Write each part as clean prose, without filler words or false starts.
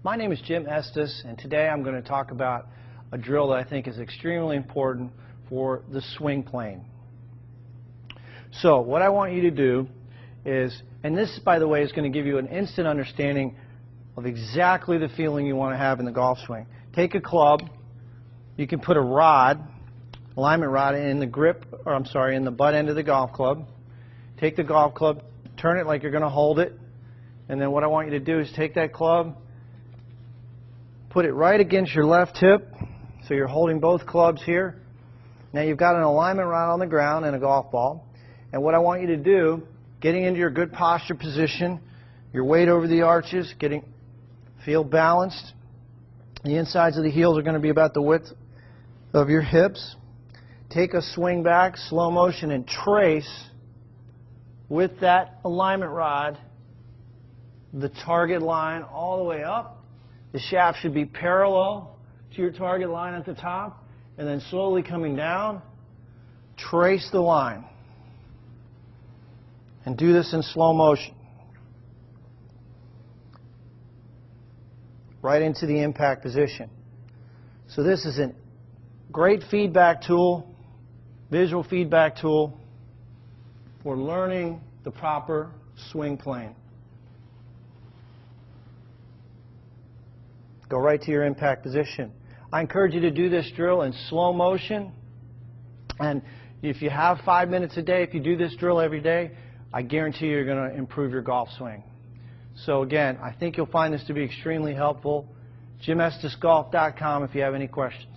My name is Jim Estes, and today I'm going to talk about a drill that I think is extremely important for the swing plane. So what I want you to do is, and this by the way is going to give you an instant understanding of exactly the feeling you want to have in the golf swing. Take a club, you can put a rod, alignment rod in the grip, or I'm sorry, in the butt end of the golf club. Take the golf club, turn it like you're going to hold it, and then what I want you to do is take that club, put it right against your left hip, so you're holding both clubs here. Now you've got an alignment rod on the ground and a golf ball, and what I want you to do, getting into your good posture position, your weight over the arches, feel balanced. The insides of the heels are going to be about the width of your hips. Take a swing back, slow motion, and trace with that alignment rod the target line all the way up. The shaft should be parallel to your target line at the top, and then slowly coming down, trace the line. And do this in slow motion. Right into the impact position. So this is a great feedback tool, visual feedback tool for learning the proper swing plane. Go right to your impact position. I encourage you to do this drill in slow motion, and if you have 5 minutes a day, if you do this drill every day, I guarantee you're going to improve your golf swing. So again, I think you'll find this to be extremely helpful. JimEstesGolf.com if you have any questions.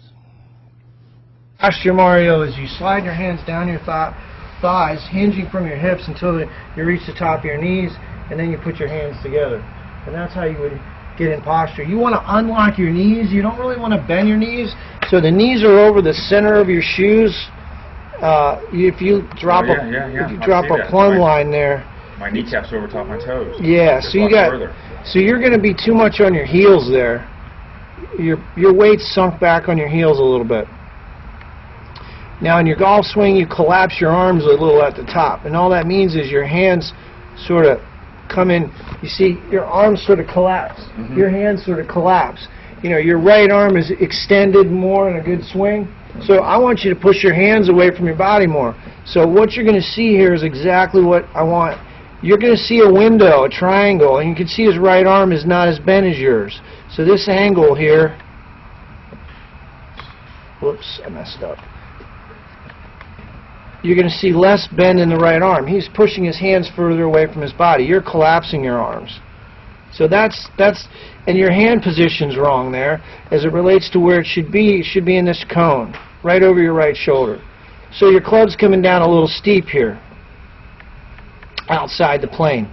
Posture, Mario, is you slide your hands down your thighs, hinging from your hips until you reach the top of your knees, and then you put your hands together. And that's how you would get in posture. You want to unlock your knees. You don't really want to bend your knees. So the knees are over the center of your shoes. If you drop a plumb line there, my kneecaps are over top of my toes. Yeah, so you're going to be too much on your heels there. Your weight's sunk back on your heels a little bit. Now in your golf swing, you collapse your arms a little at the top, and all that means is your hands sort of come in. You see, your arms sort of collapse. Your hands sort of collapse. You know, your right arm is extended more in a good swing. So I want you to push your hands away from your body more. So what you're going to see here is exactly what I want. You're going to see a window, a triangle, and you can see his right arm is not as bent as yours. So this angle here, whoops, I messed up. You're going to see less bend in the right arm. He's pushing his hands further away from his body. You're collapsing your arms. So and your hand position's wrong there as it relates to where it should be. It should be in this cone, right over your right shoulder. So your club's coming down a little steep here, outside the plane.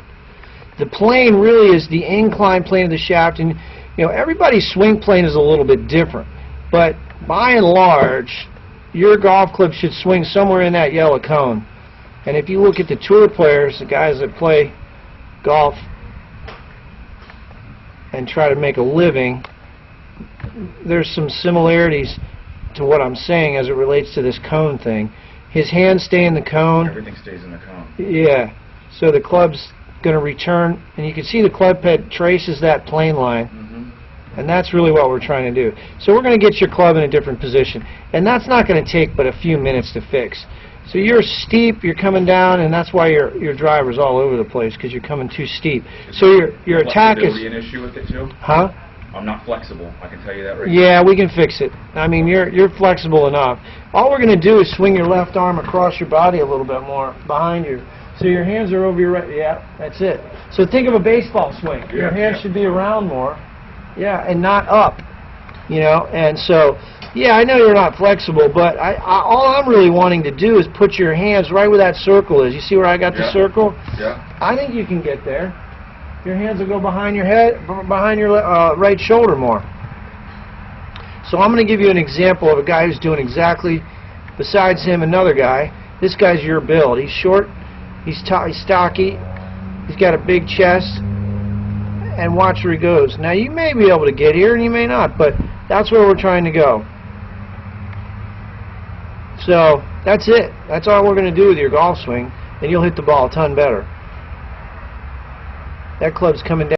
The plane really is the inclined plane of the shaft, and you know, everybody's swing plane is a little bit different, but by and large, your golf club should swing somewhere in that yellow cone. And if you look at the tour players, the guys that play golf and try to make a living, there's some similarities to what I'm saying as it relates to this cone thing. His hands stay in the cone. Everything stays in the cone. Yeah. So the club's going to return, and you can see the club head traces that plane line. And that's really what we're trying to do. So we're going to get your club in a different position. And that's not going to take but a few minutes to fix. So you're steep, you're coming down, and that's why your driver's all over the place, because you're coming too steep. So your attack is... an issue with it too? Huh? I'm not flexible. I can tell you that right now. Yeah, we can fix it. I mean, you're flexible enough. All we're going to do is swing your left arm across your body a little bit more, behind you. So your hands are over your right... Yeah, that's it. So think of a baseball swing. Your hands should be around more. Yeah, and not up, you know. And so, yeah, I know you're not flexible, but all I'm really wanting to do is put your hands right where that circle is. You see where I got the circle? Yeah. I think you can get there. Your hands will go behind your head, behind your right shoulder more. So I'm going to give you an example of a guy who's doing exactly, besides him, another guy. This guy's your build. He's short, he's stocky, he's got a big chest. And watch where he goes. Now you may be able to get here and you may not, but that's where we're trying to go. So that's it. That's all we're going to do with your golf swing, and you'll hit the ball a ton better. That club's coming down.